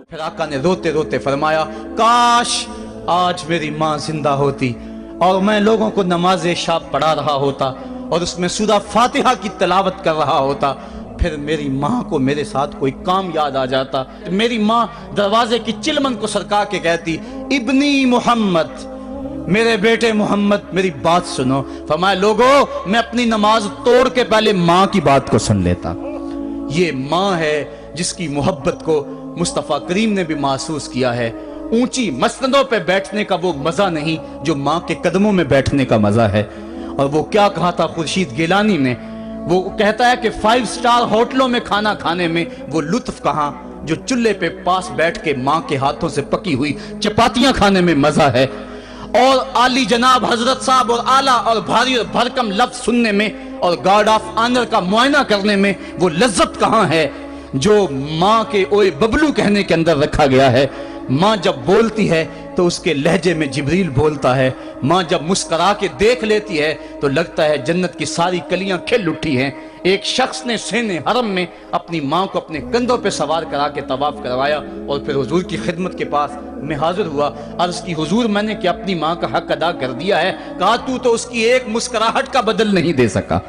پھر آقا نے روتے روتے فرمایا کاش آج میری ماں زندہ ہوتی اور میں لوگوں کو نماز شب پڑھا رہا ہوتا اور اس میں سورہ فاتحہ کی تلاوت کر رہا ہوتا، پھر میری ماں کو میرے ساتھ کوئی کام یاد آ جاتا، میری ماں دروازے کی چلمن کو سرکا کے کہتی ابنی محمد، میرے بیٹے محمد میری بات سنو۔ فرمایا لوگو میں اپنی نماز توڑ کے پہلے ماں کی بات کو سن لیتا۔ یہ ماں ہے جس کی محبت کو مصطفیٰ کریم نے بھی محسوس کیا ہے۔ اونچی مسندوں پہ بیٹھنے کا وہ مزہ نہیں جو ماں کے قدموں میں بیٹھنے کا مزہ ہے۔ اور وہ کیا کہا تھا خورشید گیلانی نے، وہ کہتا ہے کہ 5 اسٹار ہوٹلوں میں کھانا کھانے میں وہ لطف کہاں جو چولہے پہ پاس بیٹھ کے ماں کے ہاتھوں سے پکی ہوئی چپاتیاں کھانے میں مزہ ہے، اور عالی جناب حضرت صاحب اور اعلیٰ اور بھاری اور بھرکم لفظ سننے میں اور گارڈ آف آنر کا معائنہ کرنے میں وہ لذت کہاں ہے جو ماں کے اوئے ببلو کہنے کے اندر رکھا گیا ہے۔ ماں جب بولتی ہے تو اس کے لہجے میں جبریل بولتا ہے، ماں جب مسکرا کے دیکھ لیتی ہے تو لگتا ہے جنت کی ساری کلیاں کھل اٹھی ہیں۔ ایک شخص نے سین حرم میں اپنی ماں کو اپنے کندھوں پہ سوار کرا کے طواف کروایا اور پھر حضور کی خدمت کے پاس میں حاضر ہوا، عرض کی حضور میں نے کہ اپنی ماں کا حق ادا کر دیا ہے، کہا تو اس کی ایک مسکراہٹ کا بدل نہیں دے سکا۔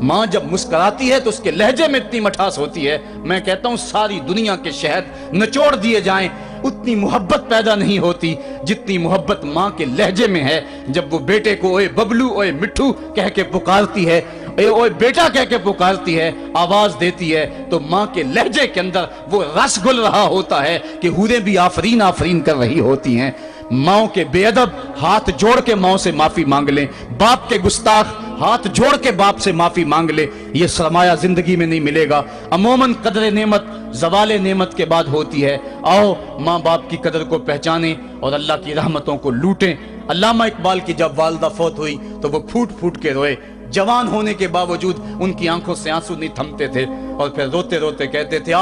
ماں جب مسکراتی ہے تو اس کے لہجے میں اتنی مٹھاس ہوتی ہے، میں کہتا ہوں ساری دنیا کے شہد نچوڑ دیے جائیں اتنی محبت پیدا نہیں ہوتی جتنی محبت ماں کے لہجے میں ہے۔ جب وہ بیٹے کو اوئے ببلو اوئے مٹھو کہہ کے پکارتی ہے، اوئے بیٹا کہہ کے پکارتی ہے، آواز دیتی ہے، تو ماں کے لہجے کے اندر وہ رس گل رہا ہوتا ہے کہ حوریں بھی آفرین آفرین کر رہی ہوتی ہیں۔ ماں کے بے ادب ہاتھ جوڑ کے ماں سے معافی مانگ لیں، باپ کے گستاخ ہاتھ جوڑ کے باپ سے معافی مانگ لے، یہ سرمایہ زندگی میں نہیں ملے گا۔ عموماً قدر نعمت زوال نعمت کے بعد ہوتی ہے۔ آؤ ماں باپ کی قدر کو پہچانیں اور اللہ کی رحمتوں کو لوٹیں۔ علامہ اقبال کی جب والدہ فوت ہوئی تو وہ پھوٹ پھوٹ کے روئے، جوان ہونے کے باوجود ان کی آنکھوں سے آنسو نہیں تھمتے تھے، اور پھر روتے روتے کہتے تھے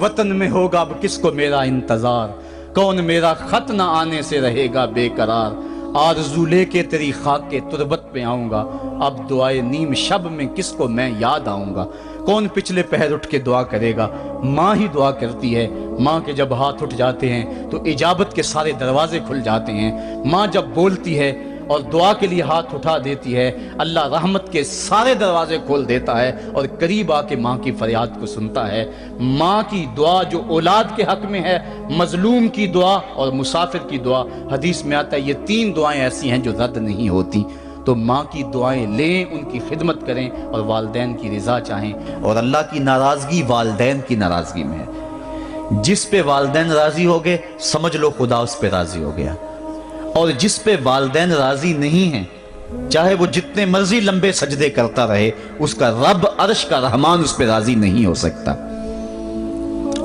وطن میں ہوگا اب کس کو میرا انتظار، کون میرا خط نہ آنے سے رہے گا بے قرار، آرزو لے کے تیری خاک کے تربت پہ آؤں گا، اب دعائے نیم شب میں کس کو میں یاد آؤں گا، کون پچھلے پہر اٹھ کے دعا کرے گا، ماں ہی دعا کرتی ہے۔ ماں کے جب ہاتھ اٹھ جاتے ہیں تو اجابت کے سارے دروازے کھل جاتے ہیں۔ ماں جب بولتی ہے اور دعا کے لیے ہاتھ اٹھا دیتی ہے، اللہ رحمت کے سارے دروازے کھول دیتا ہے اور قریب آ کے ماں کی فریاد کو سنتا ہے۔ ماں کی دعا جو اولاد کے حق میں ہے، مظلوم کی دعا اور مسافر کی دعا، حدیث میں آتا ہے یہ 3 دعائیں ایسی ہیں جو رد نہیں ہوتی۔ تو ماں کی دعائیں لیں، ان کی خدمت کریں اور والدین کی رضا چاہیں، اور اللہ کی ناراضگی والدین کی ناراضگی میں ہے۔ جس پہ والدین راضی ہو گئے سمجھ لو خدا اس پہ راضی ہو گیا، اور جس پہ والدین راضی نہیں ہیں چاہے وہ جتنے مرضی لمبے سجدے کرتا رہے، اس کا رب عرش کا رحمان اس پہ راضی نہیں ہو سکتا۔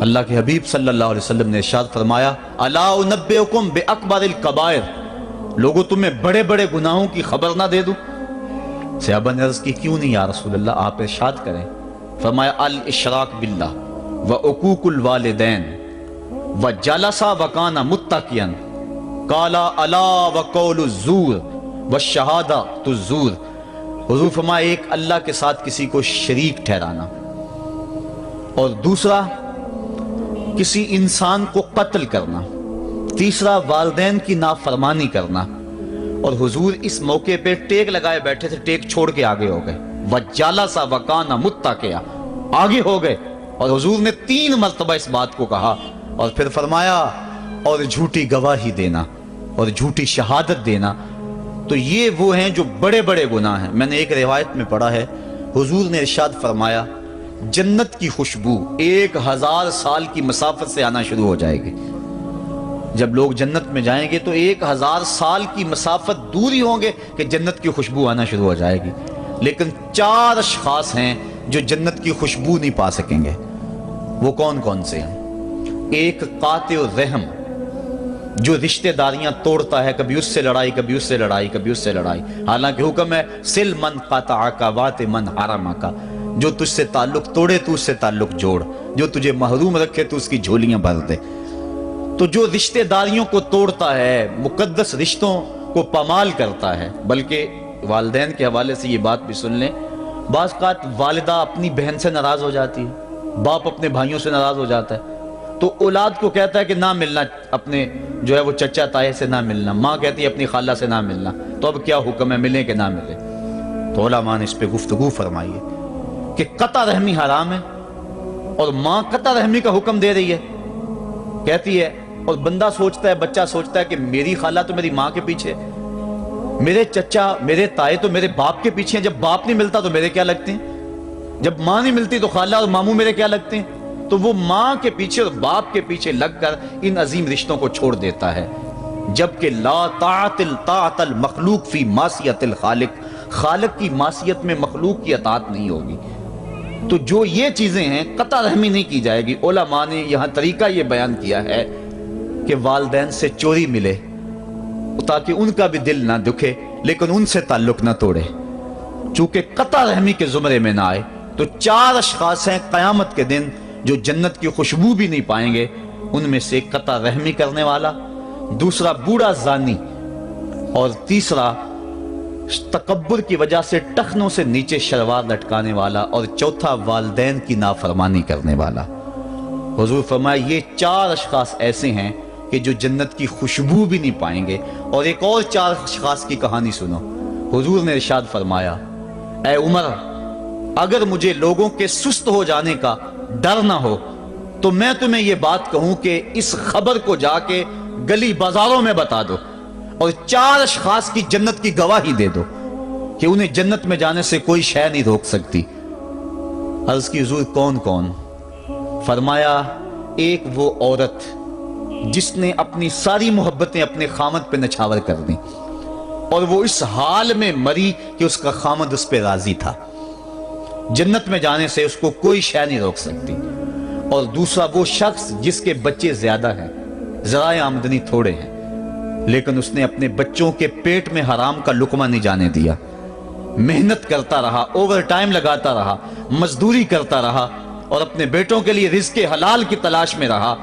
اللہ کے حبیب صلی اللہ علیہ وسلم نے ارشاد فرمایا الا انبئکم باکبر الکبائر، لوگوں تمہیں بڑے بڑے گناہوں کی خبر نہ دے دوں؟ صحابہ نے عرض کی کیوں نہیں یا رسول اللہ، آپ ارشاد کریں۔ فرمایا الاشراک باللہ وعقوق الوالدین وجلسا وکان متقیا قال الا وقول الزور والشہادۃ الزور۔ حضور فرمایا ایک اللہ کے ساتھ کسی کو شریک ٹھہرانا، اور دوسرا کسی انسان کو قتل کرنا، تیسرا والدین کی نافرمانی کرنا۔ اور حضور اس موقع پہ ٹیک لگائے بیٹھے تھے، ٹیک چھوڑ کے آگے ہو گئے، وجلسا وکان متقیا، آگے ہو گئے، اور حضور نے 3 مرتبہ اس بات کو کہا، اور پھر فرمایا اور جھوٹی گواہی دینا اور جھوٹی شہادت دینا۔ تو یہ وہ ہیں جو بڑے بڑے گناہ ہیں۔ میں نے ایک روایت میں پڑھا ہے حضور نے ارشاد فرمایا جنت کی خوشبو 1000 سال کی مسافت سے آنا شروع ہو جائے گی۔ جب لوگ جنت میں جائیں گے تو 1000 سال کی مسافت دور ہی ہوں گے کہ جنت کی خوشبو آنا شروع ہو جائے گی، لیکن 4 اشخاص ہیں جو جنت کی خوشبو نہیں پا سکیں گے۔ وہ کون کون سے ہیں؟ ایک قاطع الرحم، جو رشتہ داریاں توڑتا ہے، کبھی اس سے لڑائی، کبھی اس سے لڑائی، کبھی اس سے لڑائی، حالانکہ حکم ہے سل من قطعک وات من حرمک، جو تجھ سے تعلق توڑے تو اس سے تعلق جوڑ، جو تجھے محروم رکھے تو اس کی جھولیاں بھر دے۔ تو جو رشتہ داریوں کو توڑتا ہے، مقدس رشتوں کو پامال کرتا ہے، بلکہ والدین کے حوالے سے یہ بات بھی سن لیں، بعض اوقات والدہ اپنی بہن سے ناراض ہو جاتی ہے، باپ اپنے بھائیوں سے ناراض ہو جاتا ہے، تو اولاد کو کہتا ہے کہ نہ ملنا، اپنے جو ہے وہ چچا تائے سے نہ ملنا، ماں کہتی ہے اپنی خالہ سے نہ ملنا، تو اب کیا حکم ہے، ملیں کہ نہ ملیں؟ تو علماء نے اس پہ گفتگو فرمائی ہے کہ قطع رحمی حرام ہے، اور ماں قطع رحمی کا حکم دے رہی ہے، کہتی ہے، اور بندہ سوچتا ہے، بچہ سوچتا ہے کہ میری خالہ تو میری ماں کے پیچھے، میرے چچا میرے تائے تو میرے باپ کے پیچھے ہیں، جب باپ نہیں ملتا تو میرے کیا لگتے ہیں، جب ماں نہیں ملتی تو خالہ اور ماموں میرے کیا لگتے ہیں؟ تو وہ ماں کے پیچھے اور باپ کے پیچھے لگ کر ان عظیم رشتوں کو چھوڑ دیتا ہے، جبکہ لا طاعت المخلوق فی معصیت الخالق، خالق کی معصیت میں مخلوق کی اطاعت نہیں ہوگی۔ تو جو یہ چیزیں ہیں قطع رحمی نہیں کی جائے گی۔ علماء نے یہاں طریقہ یہ بیان کیا ہے کہ والدین سے چوری ملے تاکہ ان کا بھی دل نہ دکھے لیکن ان سے تعلق نہ توڑے، چونکہ قطع رحمی کے زمرے میں نہ آئے۔ تو 4 اشخاص ہیں قیامت کے دن جو جنت کی خوشبو بھی نہیں پائیں گے، ان میں سے قطع رحمی کرنے والا، دوسرا بوڑھا زانی، اور تیسرا تکبر کی وجہ سے ٹخنوں سے نیچے شلوار لٹکانے والا، اور چوتھا والدین کی نافرمانی کرنے والا۔ حضور فرمایا یہ 4 اشخاص ایسے ہیں کہ جو جنت کی خوشبو بھی نہیں پائیں گے۔ اور ایک اور 4 اشخاص کی کہانی سنو۔ حضور نے ارشاد فرمایا، اے عمر، اگر مجھے لوگوں کے سست ہو جانے کا ڈر نہ ہو تو میں تمہیں یہ بات کہوں کہ اس خبر کو جا کے گلی بازاروں میں بتا دو اور 4 اشخاص کی جنت کی گواہی دے دو کہ انہیں جنت میں جانے سے کوئی شے نہیں روک سکتی۔ عرض کی حضور کون کون؟ فرمایا ایک وہ عورت جس نے اپنی ساری محبتیں اپنے خامد پہ نچھاور کر دیں اور وہ اس حال میں مری کہ اس کا خامد اس پہ راضی تھا، جنت میں جانے سے اس کو کوئی شے نہیں روک سکتی۔ اور دوسرا وہ شخص جس کے بچے زیادہ ہیں، ذرائع آمدنی تھوڑے ہیں، لیکن اس نے اپنے بچوں کے پیٹ میں حرام کا لقمہ نہیں جانے دیا، محنت کرتا رہا، اوور ٹائم لگاتا رہا، مزدوری کرتا رہا اور اپنے بیٹوں کے لیے رزق حلال کی تلاش میں رہا۔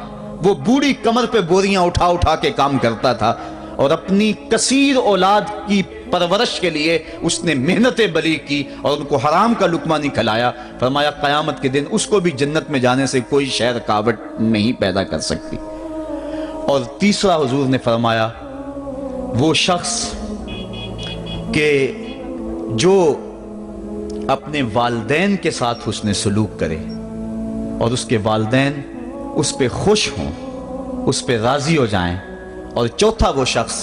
وہ بوڑھی کمر پہ بوریاں اٹھا اٹھا کے کام کرتا تھا اور اپنی کثیر اولاد کی پرورش کے لیے اس نے محنت بلی کی اور ان کو حرام کا لقمہ نہیں کھلایا۔ فرمایا قیامت کے دن اس کو بھی جنت میں جانے سے کوئی شے رکاوٹ نہیں پیدا کر سکتی۔ اور تیسرا حضور نے فرمایا وہ شخص کہ جو اپنے والدین کے ساتھ حسن سلوک کرے اور اس کے والدین اس پہ خوش ہوں، اس پہ راضی ہو جائیں۔ اور چوتھا وہ شخص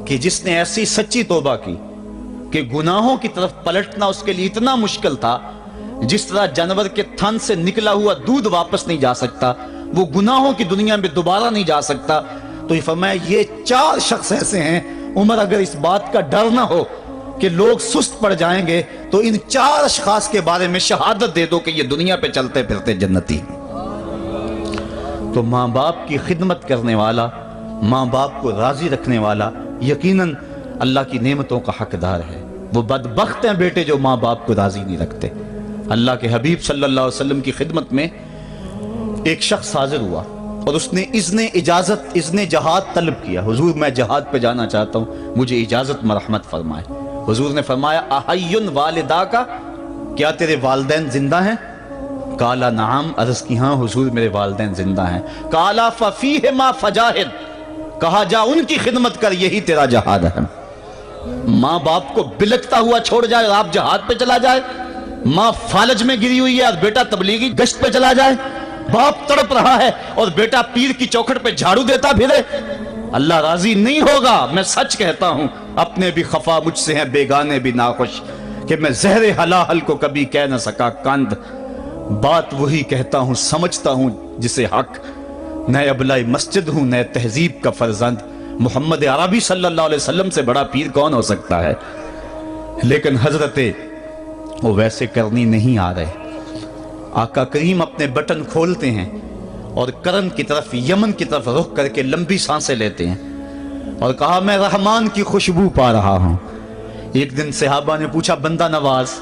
کہ جس نے ایسی سچی توبہ کی کہ گناہوں کی طرف پلٹنا اس کے لیے اتنا مشکل تھا، جس طرح جانور کے تھن سے نکلا ہوا دودھ واپس نہیں جا سکتا، وہ گناہوں کی دنیا میں دوبارہ نہیں جا سکتا۔ تو یہ فرمایا یہ 4 شخص ایسے ہیں عمر، اگر اس بات کا ڈر نہ ہو کہ لوگ سست پڑ جائیں گے تو ان 4 اشخاص کے بارے میں شہادت دے دو کہ یہ دنیا پہ چلتے پھرتے جنتی۔ تو ماں باپ کی خدمت کرنے والا، ماں باپ کو راضی رکھنے والا یقیناً اللہ کی نعمتوں کا حقدار ہے۔ وہ بدبخت ہیں بیٹے جو ماں باپ کو راضی نہیں رکھتے۔ اللہ کے حبیب صلی اللہ علیہ وسلم کی خدمت میں ایک شخص حاضر ہوا اور اس نے اذن جہاد طلب کیا، حضور میں جہاد پہ جانا چاہتا ہوں، مجھے اجازت مرحمت فرمائے۔ حضور نے فرمایا احی والدہ کا، کیا تیرے والدین زندہ ہیں؟ کالا نعم، عرض کی ہاں حضور میرے والدین زندہ ہیں۔ کالا ففیہما فجاہد، کہا جا ان کی خدمت کر، یہی تیرا جہاد ہے۔ ماں باپ کو بلکتا ہوا چھوڑ جائے اور آپ جہاد پہ چلا جائے، ماں فالج میں گری ہوئی ہے اور بیٹا تبلیغی گشت پہ چلا جائے، باپ تڑپ رہا ہے اور بیٹا پیر کی چوکھٹ پہ جھاڑو دیتا پھرے، اللہ راضی نہیں ہوگا۔ میں سچ کہتا ہوں، اپنے بھی خفا مجھ سے ہیں، بیگانے بھی ناخوش، کہ میں زہر حلاحل کو کبھی کہہ نہ سکا کند، بات وہی کہتا ہوں سمجھتا ہوں جسے حق، نئے ابلائی مسجد ہوں نئے تہذیب کا فرزند، محمد عربی صلی اللہ علیہ وسلم سے بڑا پیر کون ہو سکتا ہے؟ لیکن حضرت وہ ویسے کرنی نہیں آ رہے۔ آقا کریم اپنے بٹن کھولتے ہیں اور کرن کی طرف، یمن کی طرف رخ کر کے لمبی سانسیں لیتے ہیں اور کہا میں رحمان کی خوشبو پا رہا ہوں۔ ایک دن صحابہ نے پوچھا بندہ نواز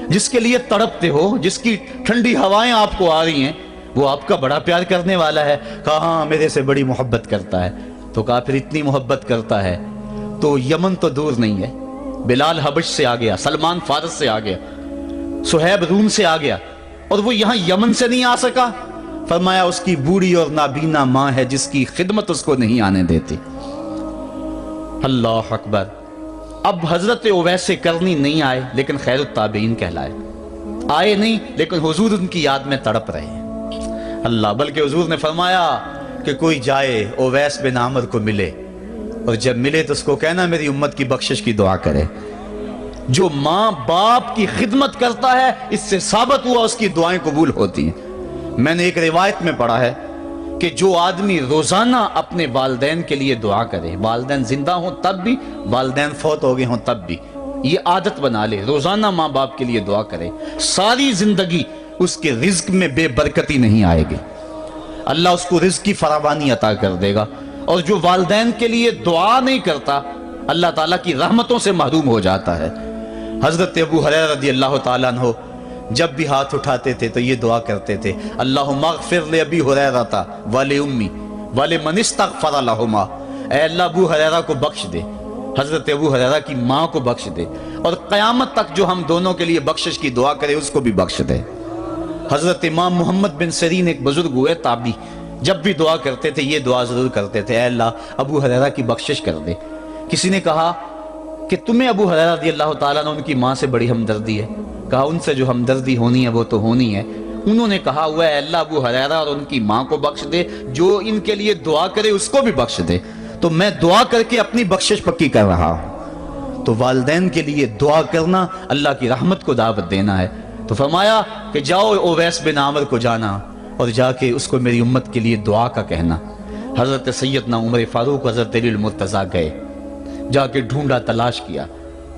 جس کے لیے تڑپتے ہو، جس کی ٹھنڈی ہوائیں آپ کو آ رہی ہیں، وہ آپ کا بڑا پیار کرنے والا ہے؟ کہا ہاں میرے سے بڑی محبت کرتا ہے۔ تو کہا پھر اتنی محبت کرتا ہے تو یمن تو دور نہیں ہے، بلال حبش سے آ گیا، سلمان فارس سے آ گیا، صہیب روم سے آ گیا اور وہ یہاں یمن سے نہیں آ سکا؟ فرمایا اس کی بوڑھی اور نابینا ماں ہے جس کی خدمت اس کو نہیں آنے دیتی۔ اللہ اکبر۔ اب حضرت اویس کرنی نہیں آئے لیکن خیر التابعین کہلائے، آئے نہیں لیکن حضور ان کی یاد میں تڑپ رہے ہیں۔ اللہ، بلکہ حضور نے فرمایا کہ کوئی جائے اویس بن عامر کو ملے، اور جب ملے تو اس کو کہنا میری امت کی بخشش کی دعا کرے۔ جو ماں باپ کی خدمت کرتا ہے اس سے ثابت ہوا اس کی دعائیں قبول ہوتی ہیں۔ میں نے ایک روایت میں پڑھا ہے کہ جو آدمی روزانہ اپنے والدین کے لیے دعا کرے، والدین زندہ ہوں تب بھی، والدین فوت ہو گئے ہوں تب بھی، یہ عادت بنا لے، روزانہ ماں باپ کے لیے دعا کرے، ساری زندگی اس کے رزق میں بے برکتی نہیں آئے گی، اللہ اس کو رزق کی فراوانی عطا کر دے گا۔ اور جو والدین کے لیے دعا نہیں کرتا اللہ تعالیٰ کی رحمتوں سے محروم ہو جاتا ہے۔ حضرت ابو ہریرہ رضی اللہ تعالیٰ عنہ جب بھی ہاتھ اٹھاتے تھے تو یہ دعا کرتے تھے، اللہم اغفر لأبی ہریرہ ولأمی ولمن استغفر لہما، اے اللہ ابو ہریرہ کو بخش دے، حضرت ابو ہریرہ کی ماں کو بخش دے، اور قیامت تک جو ہم دونوں کے لیے بخشش کی دعا کرے اس کو بھی بخش دے۔ حضرت امام محمد بن سیرین ایک بزرگ ہوئے تابعی، جب بھی دعا کرتے تھے یہ دعا ضرور کرتے تھے، اے اللہ ابو ہریرہ کی بخشش کر دے۔ کسی نے کہا کہ تمہیں ابو ہریرہ رضی اللہ تعالیٰ نے ان کی ماں سے بڑی ہمدردی ہے؟ کہا ان سے جو ہمدردی ہونی ہے وہ تو ہونی ہے۔ انہوں نے کہا ہوا ہے اللہ ابو ہریرہ اور ان کی ماں کو بخش دے، جو ان کے لیے دعا کرے اس کو بھی بخش دے۔ تو میں دعا کر کے اپنی بخشش پکی کر رہا ہوں۔ تو والدین کے لیے دعا کرنا اللہ کی رحمت کو دعوت دینا ہے۔ تو فرمایا کہ جاؤ اویس بن عامر کو جانا اور جا کے اس کو میری امت کے لیے دعا کا کہنا۔ حضرت سیدنا عمر فاروق حضرت علی المرتضیٰ گئے، جا کے ڈھونڈا، تلاش کیا،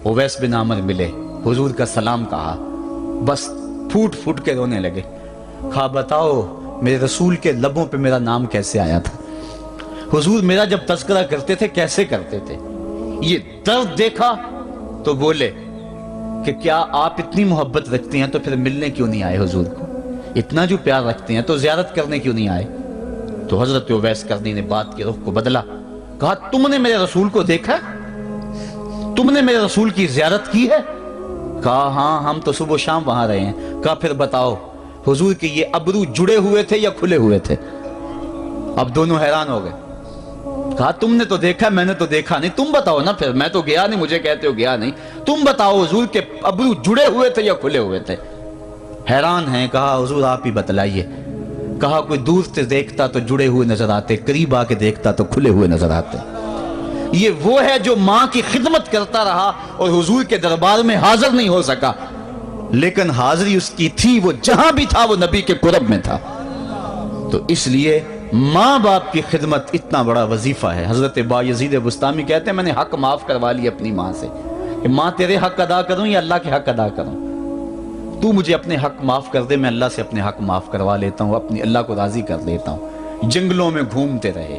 اویس بن عامر ملے، حضور کا سلام کہا، بس پھوٹ پھوٹ کے رونے لگے۔ کہا بتاؤ میرے رسول کے لبوں پہ میرا نام کیسے آیا تھا؟ حضور میرا جب تذکرہ کرتے تھے کیسے کرتے تھے؟ یہ درد دیکھا تو بولے کہ کیا آپ اتنی محبت رکھتے ہیں تو پھر ملنے کیوں نہیں آئے حضور کو؟ اتنا جو پیار رکھتے ہیں تو زیارت کرنے کیوں نہیں آئے؟ تو حضرت اویس کرنی نے بات کے رخ کو بدلا، کہا تم نے میرے رسول کو دیکھا؟ تم نے میرے رسول کی زیارت کی ہے؟ کہا ہاں ہم تو صبح و شام وہاں رہے ہیں۔ کہا پھر بتاؤ حضور کے یہ ابرو جڑے ہوئے تھے یا کھلے ہوئے تھے؟ اب دونوں حیران ہو گئے۔ کہا تم نے تو دیکھا، میں نے تو دیکھا نہیں، تم بتاؤ نا، پھر میں تو گیا نہیں، مجھے کہتے ہو گیا نہیں، تم بتاؤ حضور کے ابرو جڑے ہوئے تھے یا کھلے ہوئے تھے؟ حیران ہیں، کہا حضور آپ ہی بتلائیے۔ کہا کوئی دور سے دیکھتا تو جڑے ہوئے نظر آتے، قریب آ کے دیکھتا تو کھلے ہوئے نظر آتے۔ یہ وہ ہے جو ماں کی خدمت کرتا رہا اور حضور کے دربار میں حاضر نہیں ہو سکا، لیکن حاضری اس کی تھی، وہ جہاں بھی تھا وہ نبی کے قرب میں تھا۔ تو اس لیے ماں باپ کی خدمت اتنا بڑا وظیفہ ہے۔ حضرت بایزید بستامی کہتے ہیں میں نے حق معاف کروا لی اپنی ماں سے، کہ ماں تیرے حق ادا کروں یا اللہ کے حق ادا کروں؟ تو مجھے اپنے حق معاف کر دے، میں اللہ سے اپنے حق معاف کروا لیتا ہوں، اپنی اللہ کو راضی کر لیتا ہوں۔ جنگلوں میں گھومتے رہے،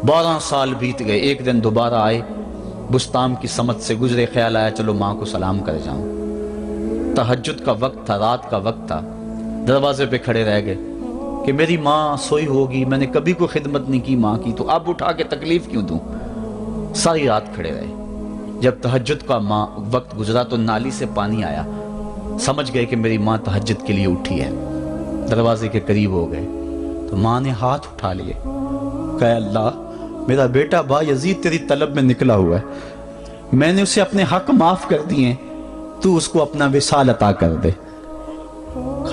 12 سال بیت گئے، ایک دن دوبارہ آئے، بستام کی سمت سے گزرے، خیال آیا چلو ماں کو سلام کر جاؤں۔ تہجد کا وقت تھا، رات کا وقت تھا، دروازے پہ کھڑے رہ گئے کہ میری ماں سوئی ہوگی، میں نے کبھی کوئی خدمت نہیں کی ماں کی، تو اب اٹھا کے تکلیف کیوں دوں؟ ساری رات کھڑے رہے۔ جب تہجد کا وقت گزرا تو نالی سے پانی آیا، سمجھ گئے کہ میری ماں تہجد کے لیے اٹھی ہے، دروازے کے قریب ہو گئے تو ماں نے ہاتھ اٹھا لیے، کہا اللہ میرا بیٹا بایزید تیری طلب میں نکلا ہوا ہے، میں نے اسے اپنے حق معاف کر دیے، تو اس کو اپنا وصال عطا کر دے۔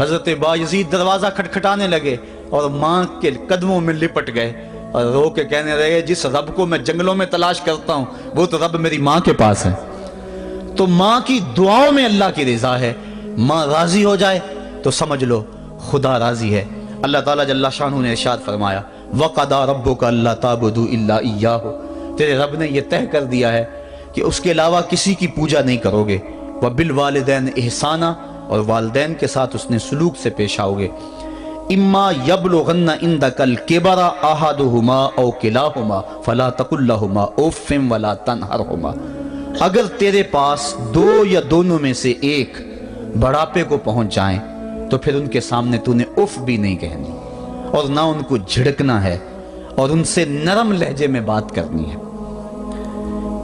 حضرت بایزید دروازہ کھٹکھٹانے لگے اور ماں کے قدموں میں لپٹ گئے اور رو کے کہنے لگے جس رب کو میں جنگلوں میں تلاش کرتا ہوں وہ تو رب میری ماں کے پاس ہے۔ تو ماں کی دعاؤں میں اللہ کی رضا ہے، ماں راضی ہو جائے تو سمجھ لو خدا راضی ہے۔ اللہ تعالیٰ جل شانہ نے ارشاد فرمایا وَقَضَىٰ رَبُّكَ أَلَّا تَعْبُدُوا إِلَّا إِيَّاهُ، تیرے رب نے یہ طے کر دیا ہے کہ اس کے علاوہ کسی کی پوجا نہیں کرو گے، وَبِالْوَالِدَيْنِ إِحْسَانًا، اور والدین کے ساتھ اس نے سلوک سے پیش آؤ گے۔ اِمَّا يَبْلُغَنَّ عِندَكَ الْكِبَرَ أَحَدُهُمَا أَوْ كِلَاهُمَا فَلَا تَقُل لَّهُمَا أُفٍّ وَلَا تَنْهَرْهُمَا، اگر تیرے پاس دو یا دونوں میں سے ایک بڑھاپے کو پہنچ جائیں تو پھر ان کے سامنے تو نے اف بھی نہیں کہنی اور نہ ان کو جھڑکنا ہے اور ان سے نرم لہجے میں بات کرنی ہے۔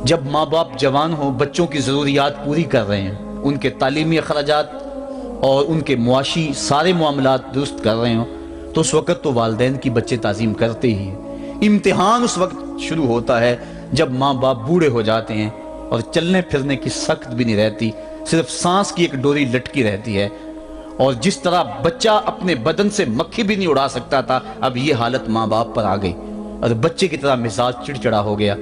جب ماں باپ جوان ہوں، بچوں کی ضروریات پوری کر رہے ہیں، ان کے تعلیمی اخراجات اور ان کے معاشی سارے معاملات درست کر رہے ہوں تو اس وقت تو والدین کی بچے تعظیم کرتے ہی ہیں۔ امتحان اس وقت شروع ہوتا ہے جب ماں باپ بوڑھے ہو جاتے ہیں اور چلنے پھرنے کی سخت بھی نہیں رہتی، صرف سانس کی ایک ڈوری لٹکی رہتی ہے، اور جس طرح بچہ اپنے بدن سے مکھی بھی نہیں اڑا سکتا تھا، اب یہ حالت ماں باپ پر آ گئی اور بچے کی طرح مزاج چڑچڑا ہو گیا۔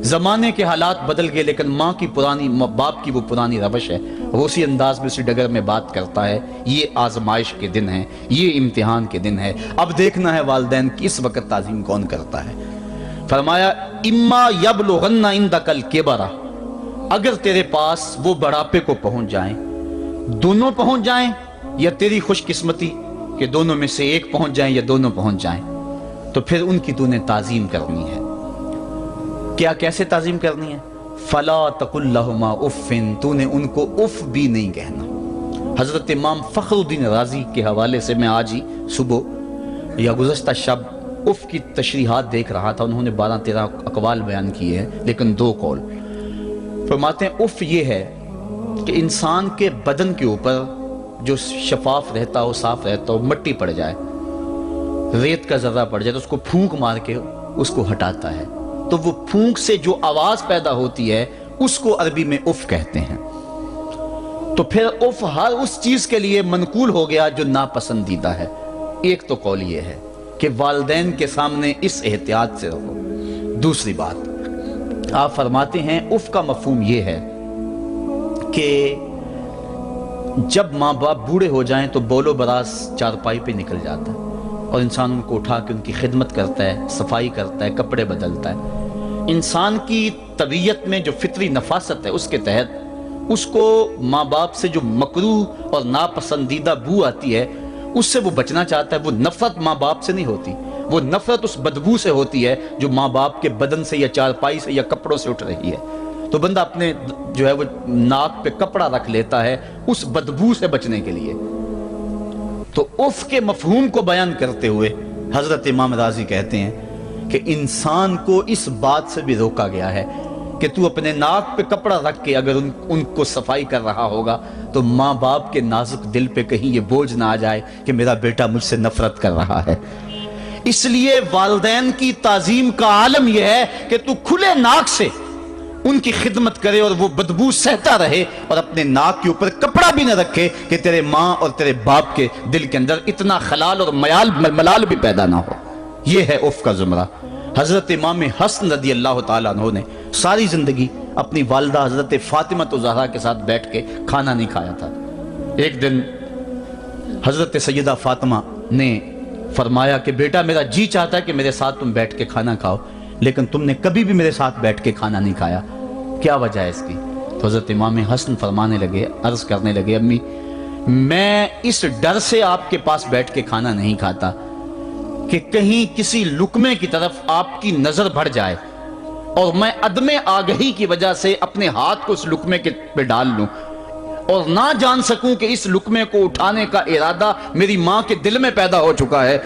زمانے کے حالات بدل گئے لیکن ماں کی پرانی، باپ کی وہ پرانی روش ہے، وہ اسی انداز میں اسی ڈگر میں بات کرتا ہے۔ یہ آزمائش کے دن ہیں، یہ امتحان کے دن ہے، اب دیکھنا ہے والدین کی اس وقت تعظیم کون کرتا ہے۔ فرمایا اما یبلغن عندک الکبر، اگر تیرے پاس وہ بڑھاپے کو پہنچ جائیں، دونوں پہنچ جائیں یا تیری خوش قسمتی کہ دونوں میں سے ایک پہنچ جائیں یا دونوں پہنچ جائیں، تو پھر ان کی تو نے تعظیم کرنی ہے۔ کیا کیسے تعظیم کرنی ہے؟ فلا تقل لہما اف، تو نے ان کو اف بھی نہیں کہنا۔ حضرت امام فخر الدین رازی کے حوالے سے میں آج ہی صبح یا گزشتہ شب اف کی تشریحات دیکھ رہا تھا، انہوں نے 12-13 اقوال بیان کیے ہیں لیکن 2 قول فرماتے ہیں۔ اف یہ ہے کہ انسان کے بدن کے اوپر جو شفاف رہتا ہو، صاف رہتا ہو، مٹی پڑ جائے، ریت کا ذرہ پڑ جائے تو اس کو پھونک مار کے اس کو ہٹاتا ہے، تو وہ پھونک سے جو آواز پیدا ہوتی ہے اس کو عربی میں اف کہتے ہیں۔ تو پھر اف ہر اس چیز کے لیے منقول ہو گیا جو ناپسندیدہ ہے۔ ایک تو قول یہ ہے کہ والدین کے سامنے اس احتیاط سے رہو۔ دوسری بات آپ فرماتے ہیں اف کا مفہوم یہ ہے کہ جب ماں باپ بوڑھے ہو جائیں تو بول و براز چارپائی پہ نکل جاتا ہے اور انسان ان کو اٹھا کے ان کی خدمت کرتا ہے، صفائی کرتا ہے، کپڑے بدلتا ہے۔ انسان کی طبیعت میں جو فطری نفاست ہے اس کے تحت اس کو ماں باپ سے جو مکروہ اور ناپسندیدہ بو آتی ہے اس سے وہ بچنا چاہتا ہے۔ وہ نفرت ماں باپ سے نہیں ہوتی، وہ نفرت اس بدبو سے ہوتی ہے جو ماں باپ کے بدن سے یا چارپائی سے یا کپڑوں سے اٹھ رہی ہے۔ تو بندہ اپنے جو ہے وہ ناک پہ کپڑا رکھ لیتا ہے اس بدبو سے بچنے کے لیے۔ تو اف کے مفہوم کو بیان کرتے ہوئے حضرت امام رازی کہتے ہیں کہ انسان کو اس بات سے بھی روکا گیا ہے کہ تو اپنے ناک پہ کپڑا رکھ کے اگر ان کو صفائی کر رہا ہوگا تو ماں باپ کے نازک دل پہ کہیں یہ بوجھ نہ آ جائے کہ میرا بیٹا مجھ سے نفرت کر رہا ہے۔ اس لیے والدین کی تعظیم کا عالم یہ ہے کہ تو کھلے ناک سے ان کی خدمت کرے اور وہ بدبو سہتا رہے اور اپنے ناک کے اوپر کپڑا بھی نہ رکھے کہ تیرے ماں اور تیرے باپ کے دل کے اندر اتنا خلال اور ملال بھی پیدا نہ ہو۔ یہ ہے اف کا زمرہ۔ حضرت امام حسن رضی اللہ تعالیٰ عنہ نے ساری زندگی اپنی والدہ حضرت فاطمہ زہرا کے ساتھ بیٹھ کے کھانا نہیں کھایا تھا۔ ایک دن حضرت سیدہ فاطمہ نے فرمایا کہ بیٹا میرا جی چاہتا ہے کہ میرے ساتھ تم بیٹھ کے کھانا کھاؤ، لیکن تم نے کبھی بھی میرے ساتھ بیٹھ کے کھانا نہیں کھایا، کیا وجہ ہے اس کی؟ تو حضرت امام حسن فرمانے لگے، عرض کرنے لگے امی میں اس ڈر سے آپ کے پاس بیٹھ کے کھانا نہیں کھاتا کہ کہیں کسی لقمے کی طرف آپ کی نظر بڑھ جائے اور میں عدم آگہی کی وجہ سے اپنے ہاتھ کو اس لقمے پہ ڈال لوں اور نہ جان سکوں کہ اس لقمے کو اٹھانے کا ارادہ میری ماں کے دل میں پیدا ہو چکا ہے